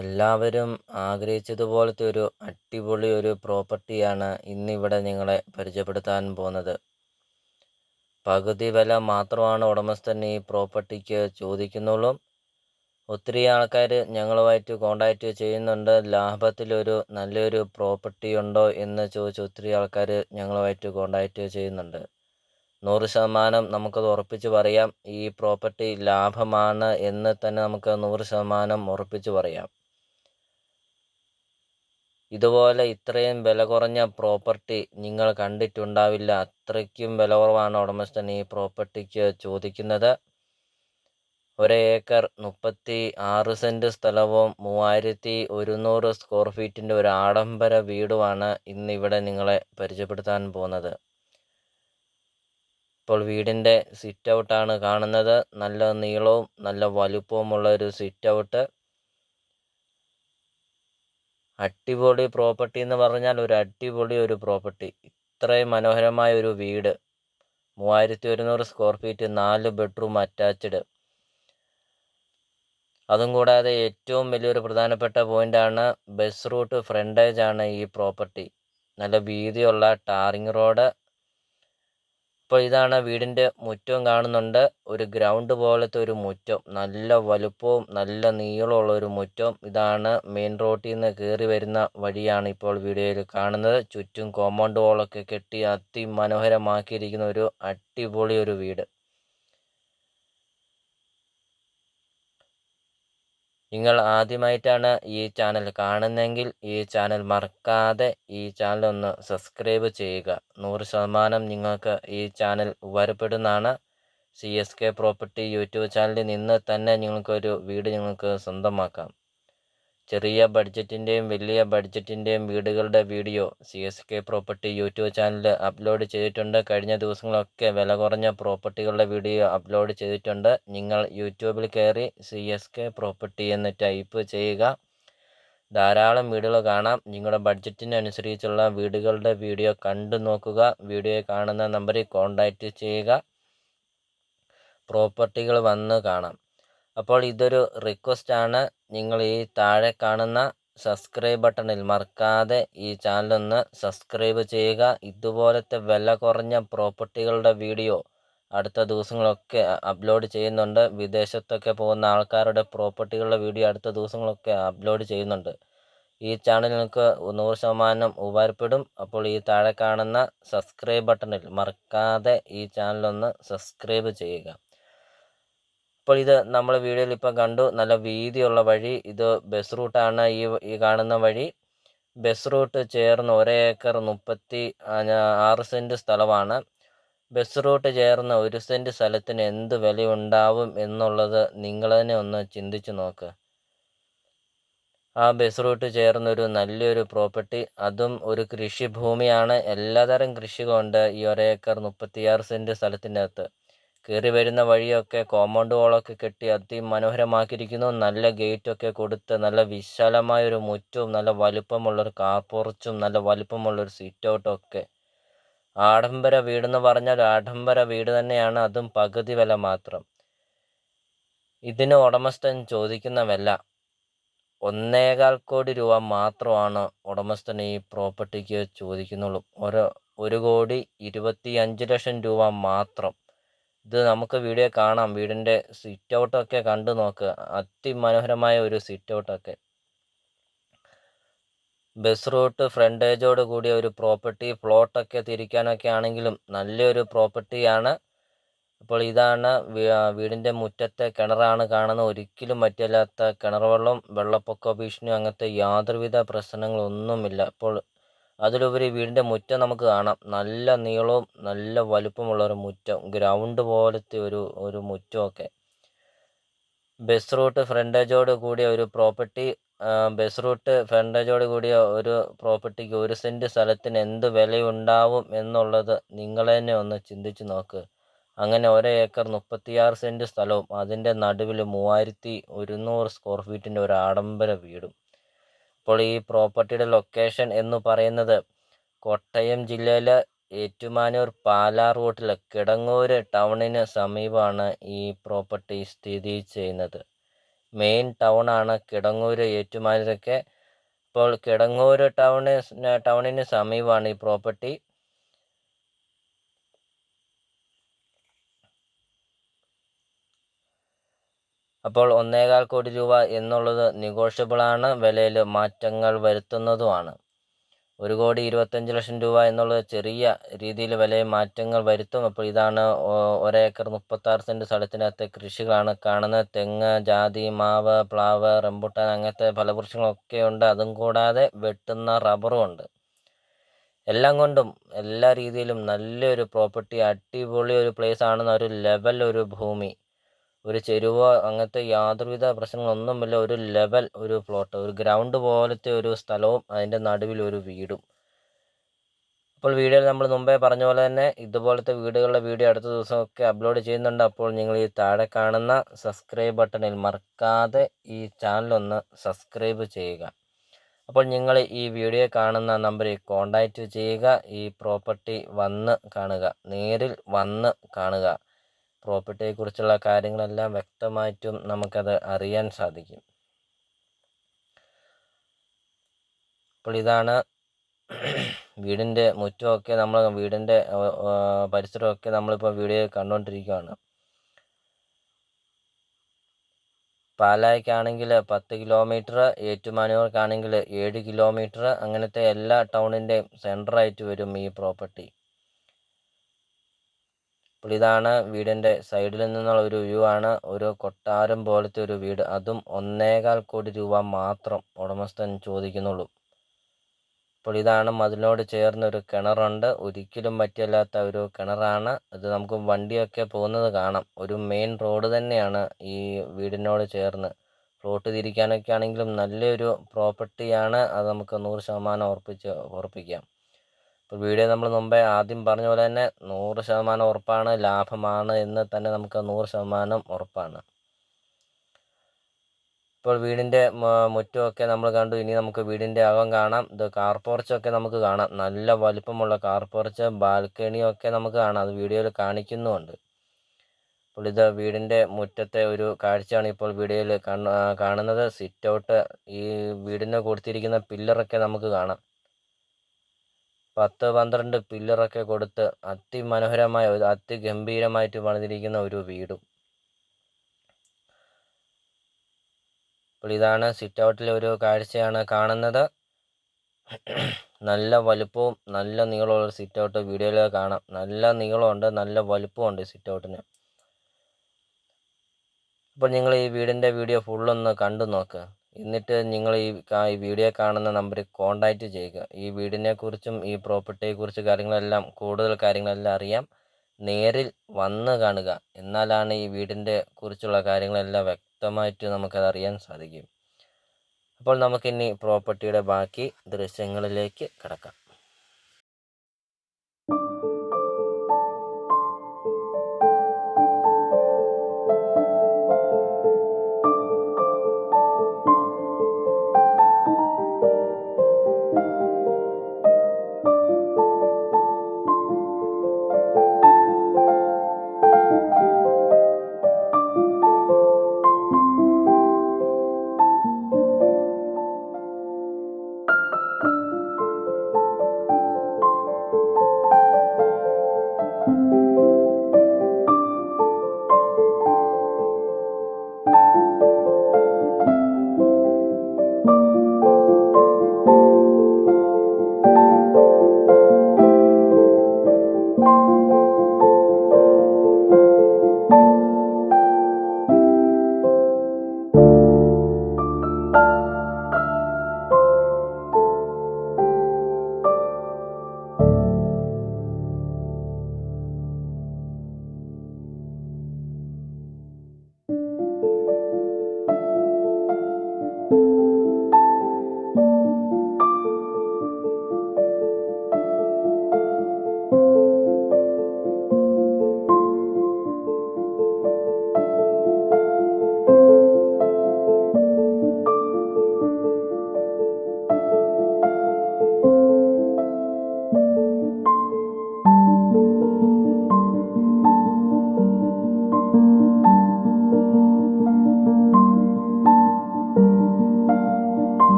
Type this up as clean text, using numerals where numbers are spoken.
എല്ലാവരും ആഗ്രഹിച്ചതുപോലത്തെ ഒരു അടിപൊളി ഒരു പ്രോപ്പർട്ടിയാണ് ഇന്നിവിടെ നിങ്ങളെ പരിചയപ്പെടുത്താൻ പോകുന്നത്. പകുതി വില മാത്രമാണ് ഉടമസ്ഥൻ ഈ പ്രോപ്പർട്ടിക്ക് ചോദിക്കുന്നുള്ളൂ. ഒത്തിരി ആൾക്കാർ ഞങ്ങളുമായിട്ട് കോണ്ടാക്റ്റ് ചെയ്യുന്നുണ്ട്. ലാഭത്തിലൊരു നല്ലൊരു പ്രോപ്പർട്ടി ഉണ്ടോ എന്ന് ചോദിച്ച് ഒത്തിരി ആൾക്കാർ ഞങ്ങളുമായിട്ട് കോണ്ടാക്റ്റ് ചെയ്യുന്നുണ്ട്. 100% നമുക്കത് ഉറപ്പിച്ച് പറയാം. ഈ പ്രോപ്പർട്ടി ലാഭമാണ് എന്ന് തന്നെ നമുക്ക് 100% ഉറപ്പിച്ച് പറയാം. ഇതുപോലെ ഇത്രയും വില കുറഞ്ഞ പ്രോപ്പർട്ടി നിങ്ങൾ കണ്ടിട്ടുണ്ടാവില്ല. അത്രയ്ക്കും വില കുറവാണ് ഉടമസ്ഥൻ ഈ പ്രോപ്പർട്ടിക്ക് ചോദിക്കുന്നത്. 1 ഏക്കർ 36 സെൻറ്റ് സ്ഥലവും 3100 സ്ക്വയർ ഫീറ്റിൻ്റെ ഒരു ആഡംബര വീടുമാണ് ഇന്നിവിടെ നിങ്ങളെ പരിചയപ്പെടുത്താൻ പോകുന്നത്. ഇപ്പോൾ വീടിൻ്റെ സിറ്റ് ഔട്ടാണ് കാണുന്നത്. നല്ല നീളവും നല്ല വലുപ്പവുമുള്ള ഒരു സിറ്റ് ഔട്ട്. അടിപൊളി പ്രോപ്പർട്ടി എന്ന് പറഞ്ഞാൽ ഒരു അടിപൊളി ഒരു പ്രോപ്പർട്ടി. ഇത്രയും മനോഹരമായ ഒരു വീട്, 3100 സ്ക്വയർ ഫീറ്റ്, 4 ബെഡ്റൂം അറ്റാച്ച്ഡ്. അതും കൂടാതെ ഏറ്റവും വലിയൊരു പ്രധാനപ്പെട്ട പോയിൻ്റാണ് ബസ് റൂട്ട് ഫ്രണ്ടേജ് ആണ് ഈ പ്രോപ്പർട്ടി. നല്ല വീതിയുള്ള ടാറിങ് റോഡ്. ഇപ്പോൾ ഇതാണ് വീടിൻ്റെ മുറ്റവും കാണുന്നുണ്ട്. ഒരു ഗ്രൗണ്ട് പോലത്തെ ഒരു മുറ്റം, നല്ല വലുപ്പവും നല്ല നീളമുള്ള ഒരു മുറ്റം. ഇതാണ് മെയിൻ റോഡിൽ നിന്ന് കയറി വരുന്ന വഴിയാണ് ഇപ്പോൾ വീഡിയോയിൽ കാണുന്നത്. ചുറ്റും കോമ്പൗണ്ട് വാളൊക്കെ കെട്ടി അതിമനോഹരമാക്കിയിരിക്കുന്ന ഒരു അടിപൊളി ഒരു വീട്. നിങ്ങൾ ആദ്യമായിട്ടാണ് ഈ ചാനൽ കാണുന്നതെങ്കിൽ ഈ ചാനൽ മറക്കാതെ ഈ ചാനൽ ഒന്ന് സബ്സ്ക്രൈബ് ചെയ്യുക. 100% നിങ്ങൾക്ക് ഈ ചാനൽ ഉപകാരപ്പെടുന്നതാണ്. CSK പ്രോപ്പർട്ടി യൂട്യൂബ് ചാനലിൽ നിന്ന് തന്നെ നിങ്ങൾക്കൊരു വീട് നിങ്ങൾക്ക് സ്വന്തമാക്കാം. ചെറിയ ബഡ്ജറ്റിൻ്റെയും വലിയ ബഡ്ജറ്റിൻ്റെയും വീടുകളുടെ വീഡിയോ CSK പ്രോപ്പർട്ടി യൂട്യൂബ് ചാനലിൽ അപ്ലോഡ് ചെയ്തിട്ടുണ്ട്. കഴിഞ്ഞ ദിവസങ്ങളൊക്കെ വില കുറഞ്ഞ പ്രോപ്പർട്ടികളുടെ വീഡിയോ അപ്ലോഡ് ചെയ്തിട്ടുണ്ട്. നിങ്ങൾ യൂട്യൂബിൽ കയറി CSK പ്രോപ്പർട്ടി എന്ന് ടൈപ്പ് ചെയ്യുക. ധാരാളം വീടുകൾ കാണാം. നിങ്ങളുടെ ബഡ്ജറ്റിനനുസരിച്ചുള്ള വീടുകളുടെ വീഡിയോ കണ്ടു നോക്കുക. വീഡിയോ കാണുന്ന നമ്പറിൽ കോൺടാക്റ്റ് ചെയ്യുക. പ്രോപ്പർട്ടികൾ വന്ന് കാണാം. അപ്പോൾ ഇതൊരു റിക്വസ്റ്റ് ആണ്. നിങ്ങൾ ഈ താഴെ കാണുന്ന സബ്സ്ക്രൈബ് ബട്ടണിൽ മറക്കാതെ ഈ ചാനലൊന്ന് സബ്സ്ക്രൈബ് ചെയ്യുക. ഇതുപോലത്തെ വില കുറഞ്ഞ പ്രോപ്പർട്ടികളുടെ വീഡിയോ അടുത്ത ദിവസങ്ങളൊക്കെ അപ്ലോഡ് ചെയ്യുന്നുണ്ട്. വിദേശത്തൊക്കെ പോകുന്ന ആൾക്കാരുടെ പ്രോപ്പർട്ടികളുടെ വീഡിയോ അടുത്ത ദിവസങ്ങളൊക്കെ അപ്ലോഡ് ചെയ്യുന്നുണ്ട്. ഈ ചാനൽ നിങ്ങൾക്ക് 100% ഉപകാരപ്പെടും. അപ്പോൾ ഈ താഴെ കാണുന്ന സബ്സ്ക്രൈബ് ബട്ടണിൽ മറക്കാതെ ഈ ചാനലൊന്ന് സബ്സ്ക്രൈബ് ചെയ്യുക. അപ്പോൾ ഇത് നമ്മൾ വീഡിയോയിൽ ഇപ്പം കണ്ടു. നല്ല വീതിയുള്ള വഴി. ഇത് ബസ് റൂട്ടാണ്. ഈ കാണുന്ന വഴി ബസ് റൂട്ട് ചേർന്ന് 1 ഏക്കർ 36 സെൻറ്റ് സ്ഥലമാണ്. ബസ് റൂട്ട് ചേർന്ന് 1 സെൻറ്റ് സ്ഥലത്തിന് എന്ത് വിലയുണ്ടാവും എന്നുള്ളത് നിങ്ങൾ തന്നെ ഒന്ന് ചിന്തിച്ച് നോക്ക്. ആ ബസ് റൂട്ട് ചേർന്നൊരു നല്ലൊരു പ്രോപ്പർട്ടി, അതും ഒരു കൃഷിഭൂമിയാണ്. എല്ലാതരം കൃഷികളുണ്ട് ഈ 1 ഏക്കർ 36 സെൻറ്റ് സ്ഥലത്തിൻ്റെ അകത്ത്. കയറി വരുന്ന വഴിയൊക്കെ കോമ്പൗണ്ട് വാളൊക്കെ കെട്ടി അതിമനോഹരമാക്കിയിരിക്കുന്നു. നല്ല ഗേറ്റൊക്കെ കൊടുത്ത് നല്ല വിശാലമായൊരു മുറ്റവും നല്ല വലുപ്പമുള്ളൊരു കാർ പോർച്ചും നല്ല വലുപ്പമുള്ളൊരു സിറ്റ് ഔട്ടൊക്കെ. ആഡംബര വീടെന്ന് പറഞ്ഞാൽ ആഡംബര വീട് തന്നെയാണ്. അതും പകുതി വില മാത്രം. ഇതിന് ഉടമസ്ഥൻ ചോദിക്കുന്ന വില 1.25 കോടി രൂപ മാത്രമാണ് ഉടമസ്ഥൻ ഈ പ്രോപ്പർട്ടിക്ക് ചോദിക്കുന്നുള്ളൂ. 1,25,00,000 രൂപ മാത്രം. ഇത് നമുക്ക് വീഡിയോ കാണാം. വീടിൻ്റെ സിറ്റ് ഔട്ടൊക്കെ കണ്ടു നോക്ക്. അതിമനോഹരമായ ഒരു സിറ്റ് ഔട്ടൊക്കെ. ബസ് റൂട്ട് ഫ്രണ്ടേജോട് കൂടിയ ഒരു പ്രോപ്പർട്ടി. പ്ലോട്ടൊക്കെ തിരിക്കാനൊക്കെ ആണെങ്കിലും നല്ലൊരു പ്രോപ്പർട്ടിയാണ്. അപ്പോൾ ഇതാണ് വീടിൻ്റെ മുറ്റത്തെ കിണറാണ് കാണുന്നത്. ഒരിക്കലും പറ്റില്ലാത്ത കിണർ വെള്ളം, വെള്ളപ്പൊക്ക ഭീഷണി അങ്ങനത്തെ യാതൊരുവിധ പ്രശ്നങ്ങളൊന്നുമില്ല. അപ്പോൾ അതിലുപരി വീടിൻ്റെ മുറ്റം നമുക്ക് കാണാം. നല്ല നീളവും നല്ല വലുപ്പമുള്ളൊരു മുറ്റം, ഗ്രൗണ്ട് പോലത്തെ ഒരു മുറ്റമൊക്കെ. ബസ് റൂട്ട് ഫ്രണ്ടേജോട് കൂടിയ ഒരു പ്രോപ്പർട്ടി. ബസ് റൂട്ട് ഫ്രണ്ടേജോട് കൂടിയ ഒരു പ്രോപ്പർട്ടിക്ക് 1 സെൻറ്റ് സ്ഥലത്തിന് എന്ത് വിലയുണ്ടാവും എന്നുള്ളത് നിങ്ങൾ തന്നെ ഒന്ന് ചിന്തിച്ച് നോക്ക്. അങ്ങനെ 1 ഏക്കർ 36 സെൻറ്റ് സ്ഥലവും അതിൻ്റെ നടുവിൽ 3100 സ്ക്വയർ ഫീറ്റിൻ്റെ ഒരു ആഡംബര വീടും. ഇപ്പോൾ ഈ പ്രോപ്പർട്ടിയുടെ ലൊക്കേഷൻ എന്ന് പറയുന്നത് കോട്ടയം ജില്ലയിലെ ഏറ്റുമാനൂർ പാലാ റൂട്ടിൽ കിടങ്ങൂർ ടൗണിന് സമീപമാണ് ഈ പ്രോപ്പർട്ടി സ്ഥിതി ചെയ്യുന്നത്. മെയിൻ ടൗണാണ് കിടങ്ങൂർ, ഏറ്റുമാനൂരൊക്കെ. ഇപ്പോൾ കിടങ്ങൂർ ടൗണിന് സമീപമാണ് ഈ പ്രോപ്പർട്ടി. അപ്പോൾ 1.25 കോടി രൂപ എന്നുള്ളത് നെഗോഷ്യബിളാണ്, വിലയിൽ മാറ്റങ്ങൾ വരുത്തുന്നതുമാണ്. 1,25,00,000 രൂപ എന്നുള്ളത് ചെറിയ രീതിയിൽ വിലയിൽ മാറ്റങ്ങൾ വരുത്തും. അപ്പോൾ ഇതാണ് 1 ഏക്കർ 36 സെൻറ്റ് സ്ഥലത്തിനകത്തെ കൃഷികളാണ് കാണുന്നത്. തെങ്ങ്, ജാതി, മാവ്, പ്ലാവ്, റംബുട്ടാൻ അങ്ങനത്തെ ഫലവൃക്ഷങ്ങളൊക്കെ ഉണ്ട്. അതും കൂടാതെ വെട്ടുന്ന റബ്ബറും ഉണ്ട്. എല്ലാം കൊണ്ടും എല്ലാ രീതിയിലും നല്ലൊരു പ്രോപ്പർട്ടി, അടിപൊളി ഒരു പ്ലേസ് ആണെന്ന്. ഒരു ലെവൽ ഒരു ഭൂമി, ഒരു ചെരുവോ അങ്ങനത്തെ യാതൊരുവിധ പ്രശ്നങ്ങളൊന്നുമില്ല. ഒരു ലെവൽ ഒരു പ്ലോട്ട്, ഒരു ഗ്രൗണ്ട് പോലത്തെ ഒരു സ്ഥലവും അതിൻ്റെ നടുവിൽ ഒരു വീടും. അപ്പോൾ വീഡിയോയിൽ നമ്മൾ മുമ്പേ പറഞ്ഞ പോലെ തന്നെ ഇതുപോലത്തെ വീടുകളുടെ വീഡിയോ അടുത്ത ദിവസമൊക്കെ അപ്ലോഡ് ചെയ്യുന്നുണ്ട്. അപ്പോൾ നിങ്ങൾ ഈ താഴെ കാണുന്ന സബ്സ്ക്രൈബ് ബട്ടണിൽ മറക്കാതെ ഈ ചാനലൊന്ന് സബ്സ്ക്രൈബ് ചെയ്യുക. അപ്പോൾ നിങ്ങൾ ഈ വീഡിയോ കാണുന്ന നമ്പറിൽ കോൺടാക്റ്റ് ചെയ്യുക. ഈ പ്രോപ്പർട്ടി വന്ന് കാണുക, നേരിൽ വന്ന് കാണുക. പ്രോപ്പർട്ടിയെക്കുറിച്ചുള്ള കാര്യങ്ങളെല്ലാം വ്യക്തമായിട്ടും നമുക്കത് അറിയാൻ സാധിക്കും. അപ്പോൾ ഇതാണ് വീടിൻ്റെ മുറ്റമൊക്കെ, നമ്മൾ വീടിൻ്റെ പരിസരമൊക്കെ നമ്മളിപ്പോൾ വീഡിയോ കണ്ടുകൊണ്ടിരിക്കുകയാണ്. പാലായ്ക്കാണെങ്കിൽ 10 കിലോമീറ്റർ, ഏറ്റുമാനൂർക്കാണെങ്കിൽ 7 കിലോമീറ്റർ, അങ്ങനത്തെ എല്ലാ ടൗണിൻ്റെയും സെൻറ്ററായിട്ട് വരും ഈ പ്രോപ്പർട്ടി. അപ്പോൾ ഇതാണ് വീടിൻ്റെ സൈഡിൽ നിന്നുള്ള ഒരു വ്യൂ ആണ്. ഒരു കൊട്ടാരം പോലത്തെ ഒരു വീട്, അതും 1.25 കോടി രൂപ മാത്രം ഉടമസ്ഥൻ ചോദിക്കുന്നുള്ളൂ. അപ്പോൾ ഇതാണ് മതിലിനോട് ചേർന്ന് ഒരു കിണറുണ്ട്. ഒരിക്കലും പറ്റില്ലാത്ത ഒരു കിണറാണ്. അത് നമുക്ക് വണ്ടിയൊക്കെ പോകുന്നത് കാണാം. ഒരു മെയിൻ റോഡ് തന്നെയാണ് ഈ വീടിനോട് ചേർന്ന്. പ്ലോട്ട് തിരിക്കാനൊക്കെ ആണെങ്കിലും നല്ലൊരു പ്രോപ്പർട്ടിയാണ്. അത് നമുക്ക് 100% ഉറപ്പിക്കാം. ഇപ്പോൾ വീഡിയോ നമ്മൾ മുമ്പേ ആദ്യം പറഞ്ഞ പോലെ തന്നെ 100% ഉറപ്പാണ്, ലാഭമാണ് എന്ന് തന്നെ നമുക്ക് 100% ഉറപ്പാണ്. ഇപ്പോൾ വീടിൻ്റെ മുറ്റമൊക്കെ നമ്മൾ കണ്ടു. ഇനി നമുക്ക് വീടിൻ്റെ അകം കാണാം. ഇത് കാർ പോർച്ചൊക്കെ നമുക്ക് കാണാം. നല്ല വലിപ്പമുള്ള കാർ പോർച്ച്, ബാൽക്കണിയൊക്കെ നമുക്ക് കാണാം. അത് വീഡിയോയിൽ കാണിക്കുന്നുമുണ്ട്. അപ്പോൾ ഇത് വീടിൻ്റെ മുറ്റത്തെ ഒരു കാഴ്ചയാണ് ഇപ്പോൾ വീഡിയോയിൽ കാണുന്നത്. സിറ്റ് ഔട്ട്, ഈ വീടിന് കൊടുത്തിരിക്കുന്ന പില്ലറൊക്കെ നമുക്ക് കാണാം. 10-12 പില്ലറൊക്കെ കൊടുത്ത് അതിമനോഹരമായ, അതിഗംഭീരമായിട്ട് പണിതിരിക്കുന്ന ഒരു വീടും. അപ്പോൾ ഇതാണ് സിറ്റ് ഔട്ടിലെ ഒരു കാഴ്ചയാണ് കാണുന്നത്. നല്ല വലുപ്പവും നല്ല നീളമുള്ള സിറ്റ് ഔട്ട് വീഡിയോയിൽ കാണാം. നല്ല നീളമുണ്ട്, നല്ല വലുപ്പമുണ്ട് സിറ്റ് ഔട്ടിന്. അപ്പോൾ നിങ്ങൾ ഈ വീടിൻ്റെ വീഡിയോ ഫുള്ളൊന്ന് കണ്ടു നോക്കുക. എന്നിട്ട് നിങ്ങൾ ഈ വീഡിയോ കാണുന്ന നമ്പറിൽ കോൺടാക്റ്റ് ചെയ്യുക. ഈ വീടിനെക്കുറിച്ചും ഈ പ്രോപ്പർട്ടിയെക്കുറിച്ച് കാര്യങ്ങളെല്ലാം, കൂടുതൽ കാര്യങ്ങളെല്ലാം അറിയാം. നേരിൽ വന്ന് കാണുക, എന്നാലാണ് ഈ വീടിൻ്റെ കുറിച്ചുള്ള കാര്യങ്ങളെല്ലാം വ്യക്തമായിട്ട് നമുക്കത് അറിയാൻ സാധിക്കും. അപ്പോൾ നമുക്കിനി പ്രോപ്പർട്ടിയുടെ ബാക്കി ദൃശ്യങ്ങളിലേക്ക് കടക്കാം.